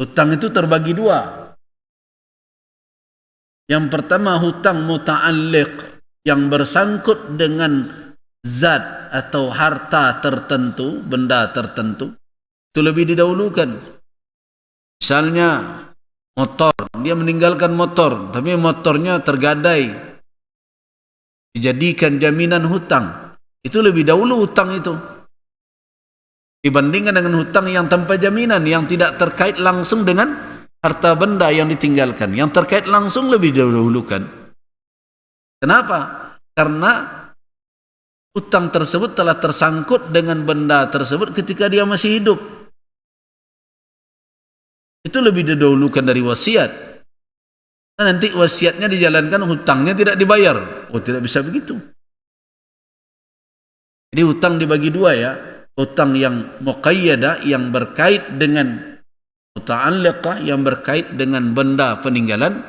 Hutang itu terbagi dua. Yang pertama hutang muta'alliq, yang bersangkut dengan zat atau harta tertentu, benda tertentu, itu lebih didahulukan. Misalnya motor, dia meninggalkan motor, tapi motornya tergadai, dijadikan jaminan hutang, itu lebih dahulu hutang itu dibandingkan dengan hutang yang tanpa jaminan, yang tidak terkait langsung dengan harta benda yang ditinggalkan. Yang terkait langsung lebih didahulukan. Kenapa? Karena hutang tersebut telah tersangkut dengan benda tersebut ketika dia masih hidup. Itu lebih didahulukan dari wasiat. Nah, nanti wasiatnya dijalankan, hutangnya tidak dibayar. Oh, tidak bisa begitu. Jadi hutang dibagi dua ya. Hutang yang muqayyadah, yang berkait dengan muta'alliqah, yang berkait dengan benda peninggalan,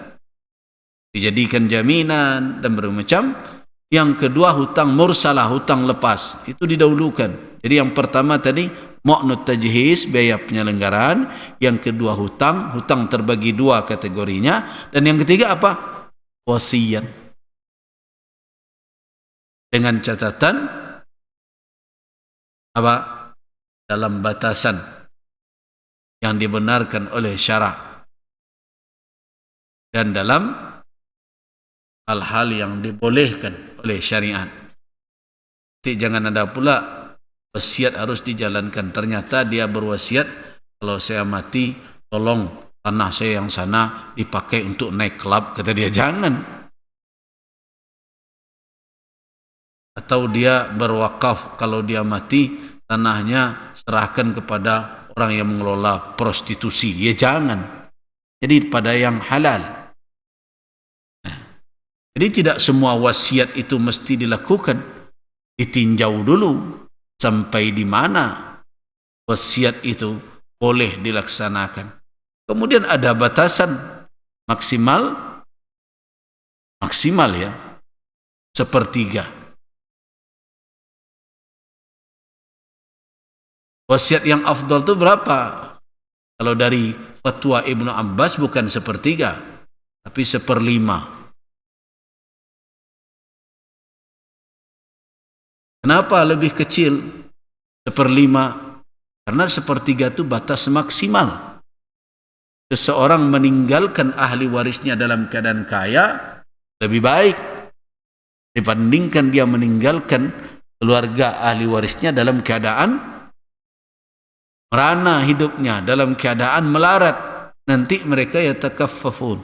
dijadikan jaminan dan bermacam. Yang kedua hutang mursalah, hutang lepas, itu didahulukan. Jadi yang pertama tadi mu'nut tajhiz, biaya penyelenggaraan. Yang kedua hutang terbagi dua kategorinya. Dan yang ketiga apa? Wasiat. Dengan catatan apa? Dalam batasan yang dibenarkan oleh syarak dan dalam hal-hal yang dibolehkan oleh syariat. Jadi jangan ada pula wasiat harus dijalankan, ternyata dia berwasiat, kalau saya mati tolong tanah saya yang sana dipakai untuk naik klub, kata dia. Jangan. Atau dia berwakaf, kalau dia mati tanahnya serahkan kepada orang yang mengelola prostitusi. Ya jangan. Jadi pada yang halal. Jadi tidak semua wasiat itu mesti dilakukan. Ditinjau dulu sampai di mana wasiat itu boleh dilaksanakan. Kemudian ada batasan maksimal ya, 1/3. Wasiat yang afdal itu berapa? Kalau dari fatwa Ibnu Abbas bukan 1/3, tapi 1/5. Kenapa lebih kecil 1/5? Karena 1/3 itu batas maksimal. Seseorang meninggalkan ahli warisnya dalam keadaan kaya lebih baik dibandingkan dia meninggalkan keluarga ahli warisnya dalam keadaan merana hidupnya, dalam keadaan melarat. Nanti mereka yatakaffafun,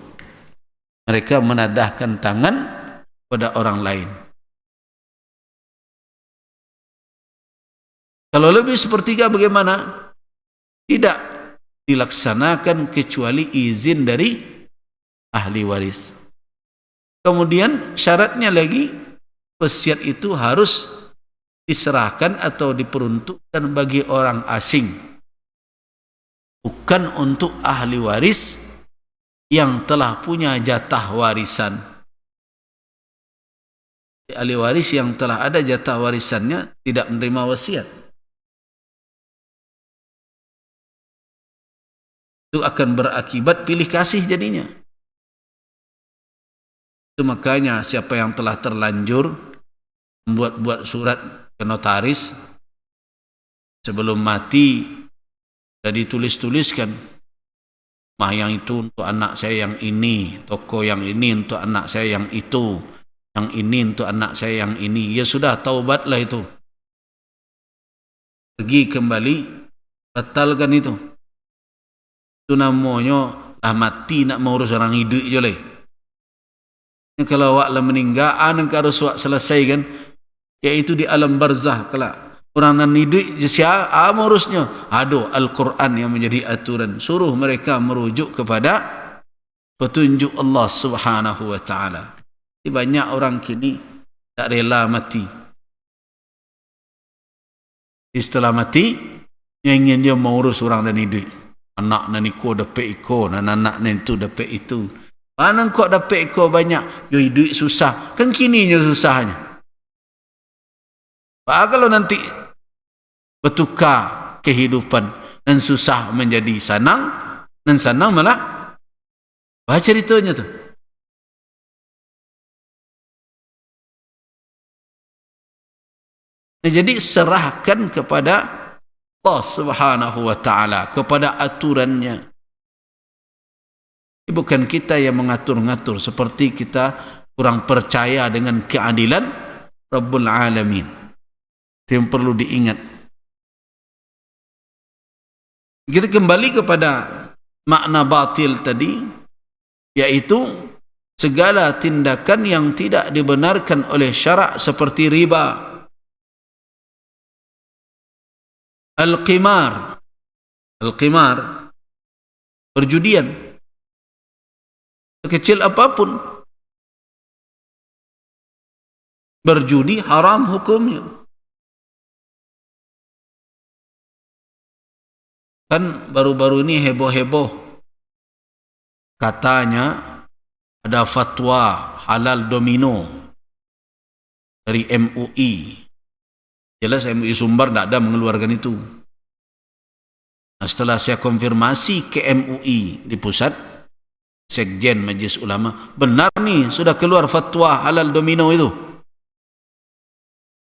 mereka menadahkan tangan pada orang lain. Kalau lebih 1/3 bagaimana? Tidak dilaksanakan kecuali izin dari ahli waris. Kemudian syaratnya lagi, wasiat itu harus diserahkan atau diperuntukkan bagi orang asing, bukan untuk ahli waris yang telah punya jatah warisan. Ahli waris yang telah ada jatah warisannya tidak menerima wasiat. Itu akan berakibat pilih kasih jadinya. Itu makanya siapa yang telah terlanjur membuat surat ke notaris sebelum mati, jadi tulis-tuliskan, mah yang itu untuk anak saya yang ini, toko yang ini untuk anak saya yang itu, yang ini untuk anak saya yang ini. Ya sudah, taubatlah itu. Pergi kembali, batalkan itu. Itu namanya lah mati nak mengurus orang hidup je lah. Kalau awak lah meninggal, engkau harus awak selesaikan, yaitu di alam barzah kelak. Orang nan hidup siapa mengurusnya? Aduh, Al-Quran yang menjadi aturan. Suruh mereka merujuk kepada petunjuk Allah Subhanahu wa taala. Banyak orang kini tak rela mati. Setelah mati, yang ingin dia mengurus orang dan hidup. Anak nan iko dapat iko, nan anak nan itu dapat itu. Mana kau dapat iko banyak? Yo hidup susah. Kan kininya susahnya. Kalau nanti bertukar kehidupan dan susah menjadi senang, Dan sana malah baca ceritanya tuh. Nah, jadi serahkan kepada Allah Subhanahu wa taala, kepada aturannya. Bukan kita yang mengatur-ngatur, seperti kita kurang percaya dengan keadilan Rabbul Alamin. Itu yang perlu diingat. Kita kembali kepada makna batil tadi, yaitu segala tindakan yang tidak dibenarkan oleh syarak seperti riba, al-qimar, perjudian, kecil apapun, berjudi haram hukumnya. Kan baru-baru ini heboh-heboh, katanya ada fatwa halal domino dari MUI. Jelas MUI Sumbar tidak ada mengeluarkan itu. Nah, setelah saya konfirmasi ke MUI di pusat, Sekjen Majelis Ulama, benar nih sudah keluar fatwa halal domino itu.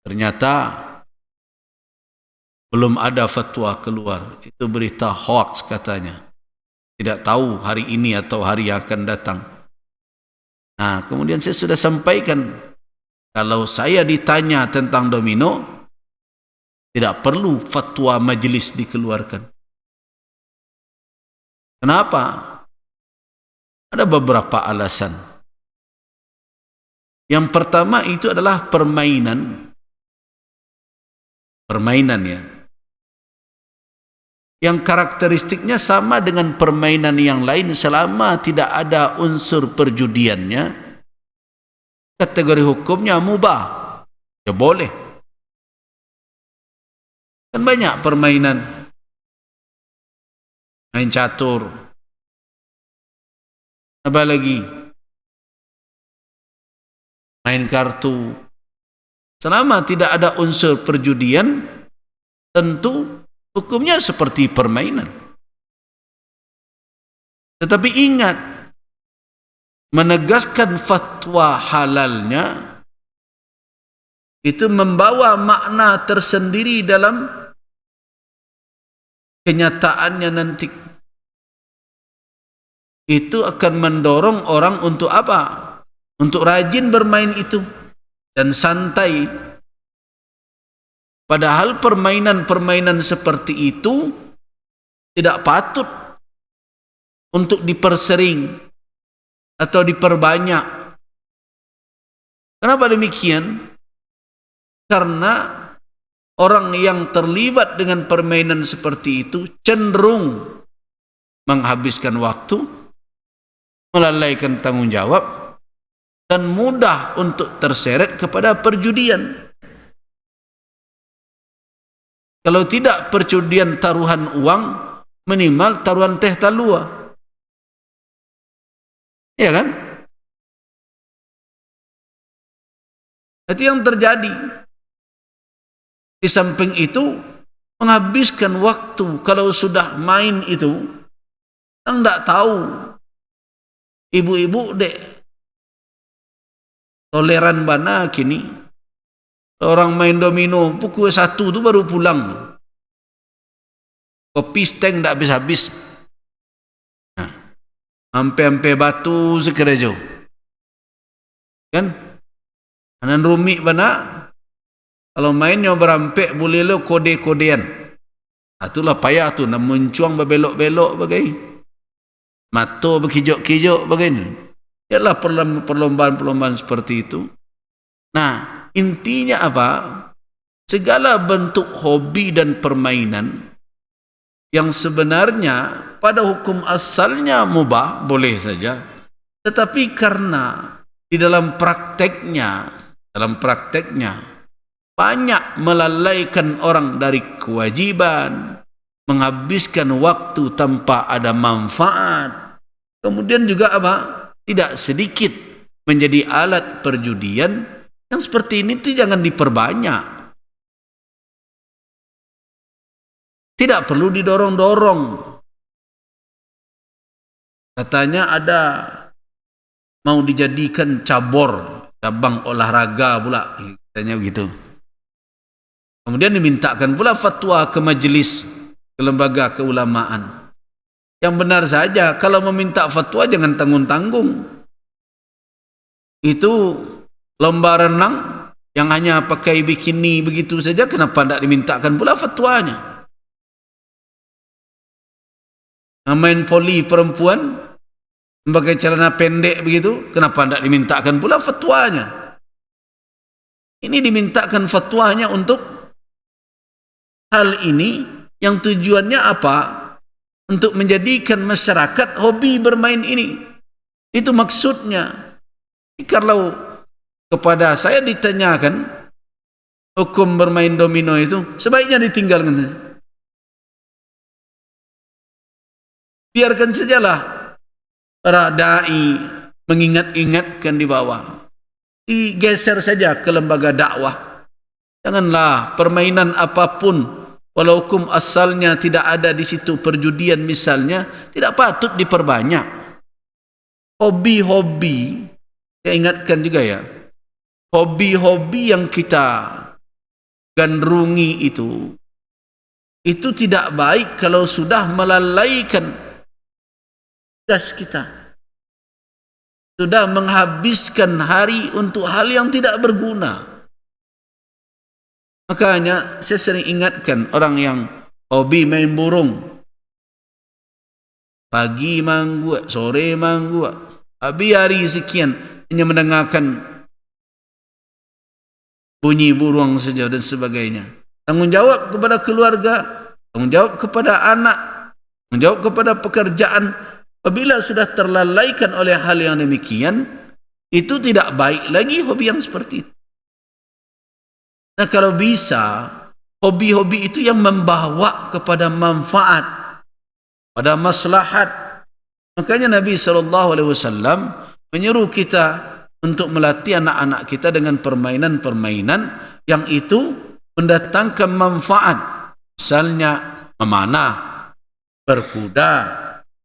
Ternyata belum ada fatwa keluar. Itu berita hoax katanya. Tidak tahu hari ini atau hari yang akan datang. Nah, kemudian saya sudah sampaikan, kalau saya ditanya tentang domino, tidak perlu fatwa majelis dikeluarkan. Kenapa? Ada beberapa alasan. Yang pertama itu adalah permainan ya, yang karakteristiknya sama dengan permainan yang lain selama tidak ada unsur perjudiannya, kategori hukumnya mubah, ya boleh. Kan banyak permainan, main catur, apa lagi, main kartu, selama tidak ada unsur perjudian, tentu hukumnya seperti permainan. Tetapi ingat, menegaskan fatwa halalnya itu membawa makna tersendiri dalam kenyataannya nanti. Itu akan mendorong orang untuk apa? Untuk rajin bermain itu dan santai. Padahal permainan-permainan seperti itu tidak patut untuk dipersering atau diperbanyak. Kenapa demikian? Karena orang yang terlibat dengan permainan seperti itu cenderung menghabiskan waktu, melalaikan tanggung jawab, dan mudah untuk terseret kepada perjudian. Kalau tidak perjudian taruhan uang, minimal taruhan teh talua. Ya kan? Itu yang terjadi. Di samping itu, menghabiskan waktu. Kalau sudah main itu, orang tidak tahu. Ibu-ibu dek toleran bana kini. Orang main domino pukul 1 tu baru pulang. Kopi steng tak habis-habis. Ampe-ampe batu sekerejo. Kan? Anan rumik bana. Kalau mainnya berampek boleh lo kode-kodean. Itulah payah tu, nak mencuang berbelok-belok bagai. Mato berkijok-kijok bagai. Ialah perlombaan-perlombaan seperti itu. Nah, intinya apa? Segala bentuk hobi dan permainan yang sebenarnya pada hukum asalnya mubah, boleh saja. Tetapi karena di dalam prakteknya banyak melalaikan orang dari kewajiban, menghabiskan waktu tanpa ada manfaat. Kemudian juga apa? Tidak sedikit menjadi alat perjudian. Yang seperti ini itu jangan diperbanyak. Tidak perlu didorong-dorong. Katanya ada mau dijadikan cabang olahraga pula, katanya begitu. Kemudian dimintakan pula fatwa ke majelis, ke lembaga keulamaan. Yang benar saja, kalau meminta fatwa jangan tanggung-tanggung. Itu lomba renang yang hanya pakai bikini begitu saja, kenapa tidak dimintakan pula fatwanya? Main voli perempuan pakai celana pendek begitu, kenapa tidak dimintakan pula fatwanya? Ini dimintakan fatwanya untuk hal ini yang tujuannya apa? Untuk menjadikan masyarakat hobi bermain ini. Itu maksudnya. Kalau kepada saya ditanyakan hukum bermain domino itu, sebaiknya ditinggalkan. Biarkan sajalah para da'i mengingat-ingatkan di bawah. Digeser saja ke lembaga dakwah. Janganlah permainan apapun, walau hukum asalnya tidak ada di situ, perjudian misalnya, tidak patut diperbanyak. Hobi-hobi, saya ingatkan juga ya, hobi-hobi yang kita gandrungi itu tidak baik kalau sudah melalaikan tugas kita, sudah menghabiskan hari untuk hal yang tidak berguna. Makanya saya sering ingatkan orang yang hobi main burung, pagi manggu, sore manggu, habis hari sekian hanya mendengarkan bunyi burung saja dan sebagainya. Tanggung jawab kepada keluarga, tanggung jawab kepada anak, tanggung jawab kepada pekerjaan. Apabila sudah terlalaikan oleh hal yang demikian, itu tidak baik lagi hobi yang seperti itu. Nah, kalau bisa, hobi-hobi itu yang membawa kepada manfaat, pada maslahat. Makanya Nabi SAW menyuruh kita untuk melatih anak-anak kita dengan permainan-permainan yang itu mendatangkan manfaat. Misalnya memanah, berkuda,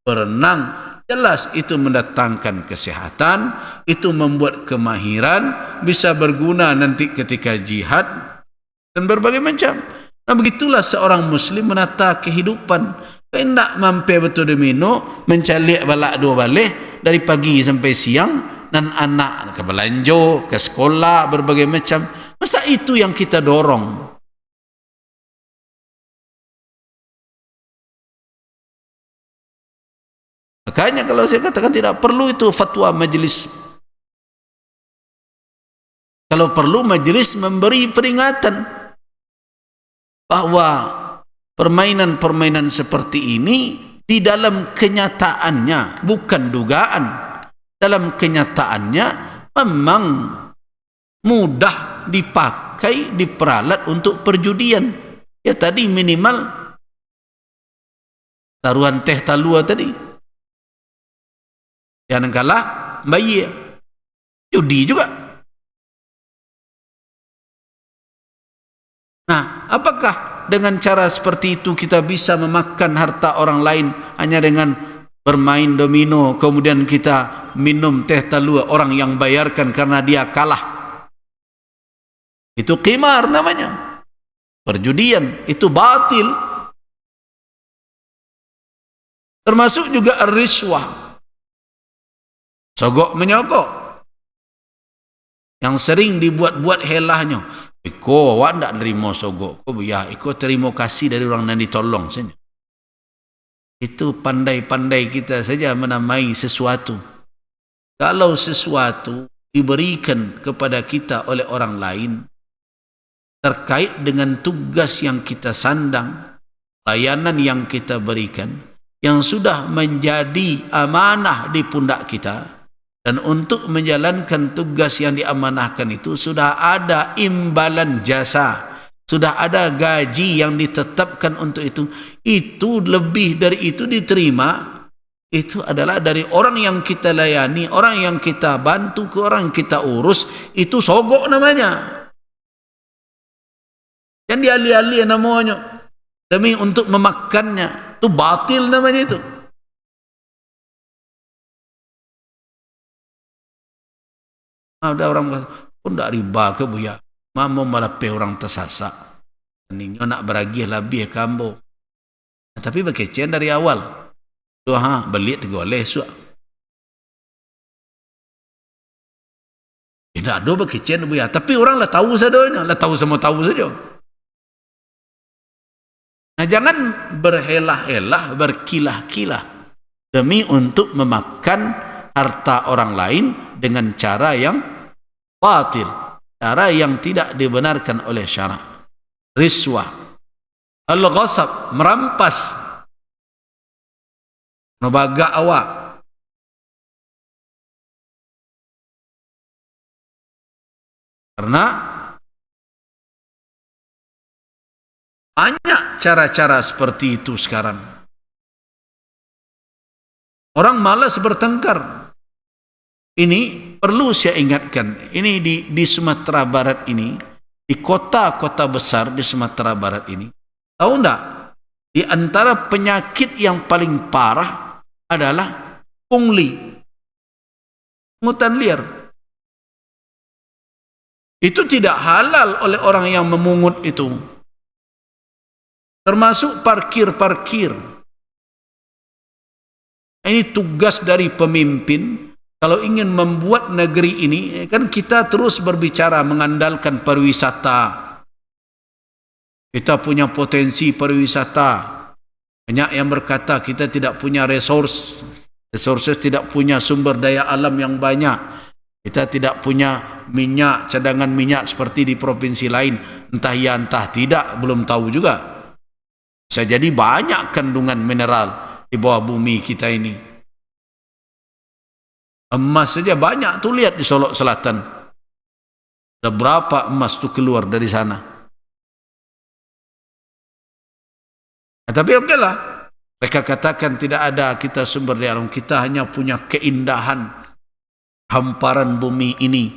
berenang, jelas itu mendatangkan kesehatan, itu membuat kemahiran, bisa berguna nanti ketika jihad dan berbagai macam. Nah, begitulah seorang muslim menata kehidupan. Hendak mampir betul domino, mencalik balak dua balik dari pagi sampai siang, dan anak ke belanja, ke sekolah, berbagai macam. Masa itu yang kita dorong? Makanya kalau saya katakan tidak perlu itu fatwa majelis. Kalau perlu majelis memberi peringatan bahwa permainan-permainan seperti ini di dalam kenyataannya, bukan dugaan, dalam kenyataannya memang mudah dipakai, diperalat untuk perjudian. Ya tadi minimal taruhan teh talua tadi. Jangan kalah bayi, judi juga. Nah, apakah dengan cara seperti itu kita bisa memakan harta orang lain hanya dengan bermain domino, kemudian kita minum teh talua orang yang bayarkan karena dia kalah? Itu qimar namanya, perjudian, itu batil. Termasuk juga riswah, sogok menyogok, yang sering dibuat-buat helahnya. Iko awak tidak terima sogok, ya iko terima kasih dari orang yang ditolong saja. Itu pandai-pandai kita saja menamai sesuatu. Kalau sesuatu diberikan kepada kita oleh orang lain terkait dengan tugas yang kita sandang, layanan yang kita berikan, yang sudah menjadi amanah di pundak kita, dan untuk menjalankan tugas yang diamanahkan itu sudah ada imbalan jasa, sudah ada gaji yang ditetapkan untuk itu lebih dari itu diterima, itu adalah dari orang yang kita layani, orang yang kita bantu, ke orang yang kita urus, itu sogok namanya. Yang dialih-alih namanya demi untuk memakannya, itu batil namanya itu. Ada orang kata, pun tak riba ke buya. Mama malapih orang tersasak. Ninyo nak beragih lebih kambo. Tapi berkecian dari awal. Tuh belit goleh suak. Tidak ada berkecian buya. Tapi orang lah tahu saja. Lah tahu semua tahu saja. Nah, jangan berhelah-helah, berkilah-kilah demi untuk memakan harta orang lain dengan cara yang batil, cara yang tidak dibenarkan oleh syarak. Riswah, al-ghasab, merampas, ngebagak awak. Karena banyak cara-cara seperti itu sekarang. Orang malas bertengkar. Ini perlu saya ingatkan. Ini di Sumatera Barat ini, di kota-kota besar di Sumatera Barat ini, tahu enggak? Di antara penyakit yang paling parah adalah pungli, pungutan liar. Itu tidak halal oleh orang yang memungut itu. Termasuk parkir-parkir. Ini tugas dari pemimpin. Kalau ingin membuat negeri ini, kan kita terus berbicara mengandalkan pariwisata. Kita punya potensi pariwisata. Banyak yang berkata kita tidak punya resources, tidak punya sumber daya alam yang banyak. Kita tidak punya minyak, cadangan minyak seperti di provinsi lain. Entah ya entah tidak, belum tahu juga. Bisa jadi banyak kandungan mineral di bawah bumi kita ini. Emas saja banyak tuh, lihat di Solok Selatan. Ada berapa emas tuh keluar dari sana. Nah, tapi okeylah. Mereka katakan tidak ada kita sumber daya alam. Kita hanya punya keindahan hamparan bumi ini.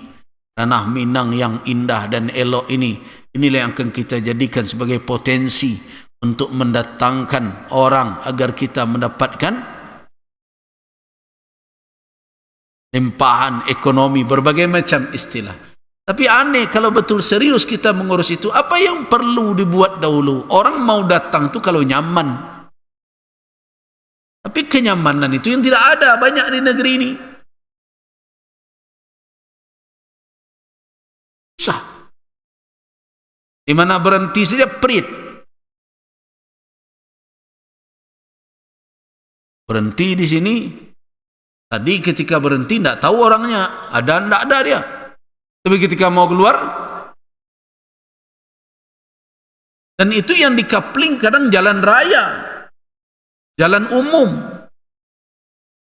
Tanah Minang yang indah dan elok ini. Inilah yang akan kita jadikan sebagai potensi untuk mendatangkan orang agar kita mendapatkan limpahan ekonomi, berbagai macam istilah. Tapi aneh kalau betul serius kita mengurus itu, apa yang perlu dibuat dahulu? Orang mau datang tu kalau nyaman. Tapi kenyamanan itu yang tidak ada banyak di negeri ini. Susah. Di mana berhenti saja perit. Berhenti di sini. Tadi ketika berhenti tidak tahu orangnya ada tidak ada dia. Tapi ketika mau keluar, dan itu yang dikapling kadang jalan raya, jalan umum.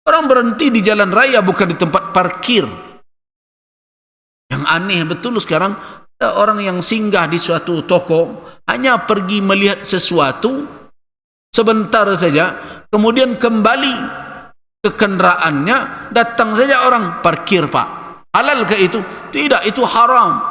Orang berhenti di jalan raya bukan di tempat parkir. Yang aneh betul sekarang, ada orang yang singgah di suatu toko hanya pergi melihat sesuatu sebentar saja, kemudian kembali ke kendaraannya, datang saja orang parkir pak. Halal ke itu? Tidak, itu haram.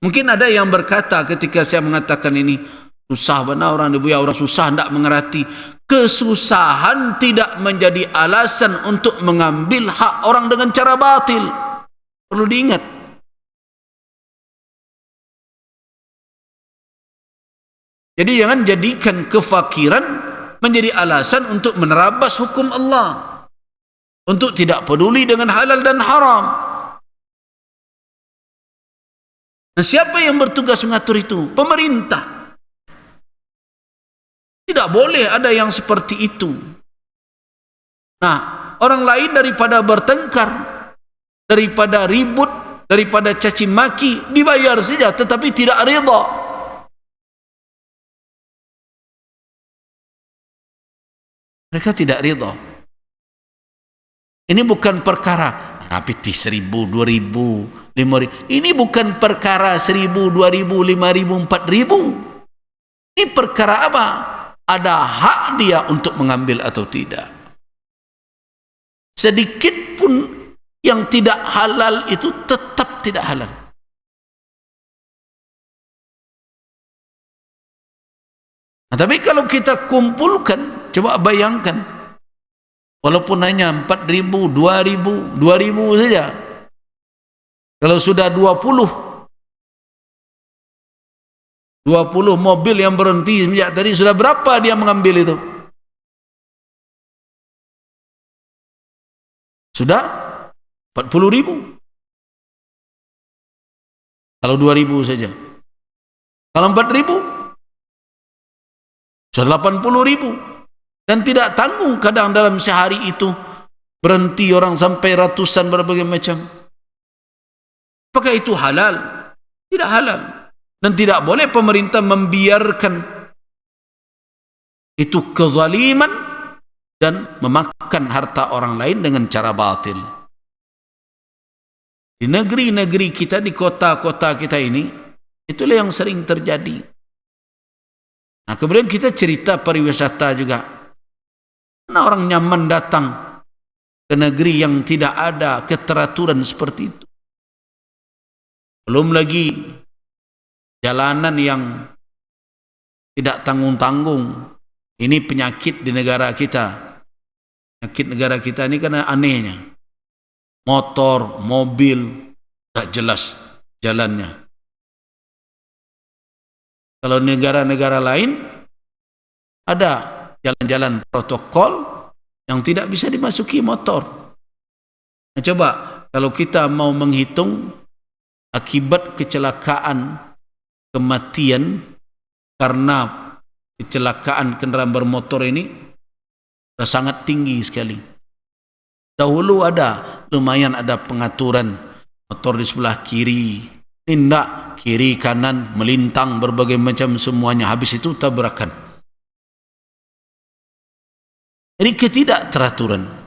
Mungkin ada yang berkata ketika saya mengatakan ini, susah benar orang dibuya, orang susah tidak mengerti. Kesusahan tidak menjadi alasan untuk mengambil hak orang dengan cara batil. Perlu diingat. Jadi jangan jadikan kefakiran menjadi alasan untuk menerabas hukum Allah, untuk tidak peduli dengan halal dan haram. Nah, siapa yang bertugas mengatur itu? Pemerintah. Tidak boleh ada yang seperti itu. Nah, orang lain daripada bertengkar, daripada ribut, daripada caci maki, dibayar saja tetapi tidak rida. Mereka tidak ridha. Ini bukan perkara PT 1.000, 2.000, 5.000. Ini bukan perkara 1.000, 2.000, 5.000, 4.000. Ini perkara apa? Ada hak dia untuk mengambil atau tidak. Sedikit pun yang tidak halal itu tetap tidak halal. Nah, tapi kalau kita kumpulkan, coba bayangkan, Walaupun hanya 4.000, 2.000, 2.000 saja. Kalau sudah 20 mobil yang berhenti sejak tadi, sudah berapa dia mengambil itu? Sudah 40.000. Kalau 2.000 saja. Kalau 4.000 sudah 80.000. Dan tidak tanggung kadang dalam sehari itu berhenti orang sampai ratusan berbagai macam. Apakah itu halal? Tidak halal. Dan tidak boleh pemerintah membiarkan itu kezaliman dan memakan harta orang lain dengan cara batil. Di negeri-negeri kita, di kota-kota kita ini, itulah yang sering terjadi. Nah, kemudian kita cerita pariwisata juga. Mana orang nyaman datang ke negeri yang tidak ada keteraturan seperti itu. Belum lagi jalanan yang tidak tanggung-tanggung. Ini penyakit di negara kita. Penyakit negara kita ini karena anehnya. Motor, mobil, tak jelas jalannya. Kalau negara-negara lain ada jalan-jalan protokol yang tidak bisa dimasuki motor. Nah, coba kalau kita mau menghitung akibat kecelakaan, kematian karena kecelakaan kendaraan bermotor ini sudah sangat tinggi sekali. Dahulu lumayan ada pengaturan motor di sebelah kiri, tindak kiri kanan melintang berbagai macam semuanya, habis itu tabrakan. Jadi ketidakteraturan.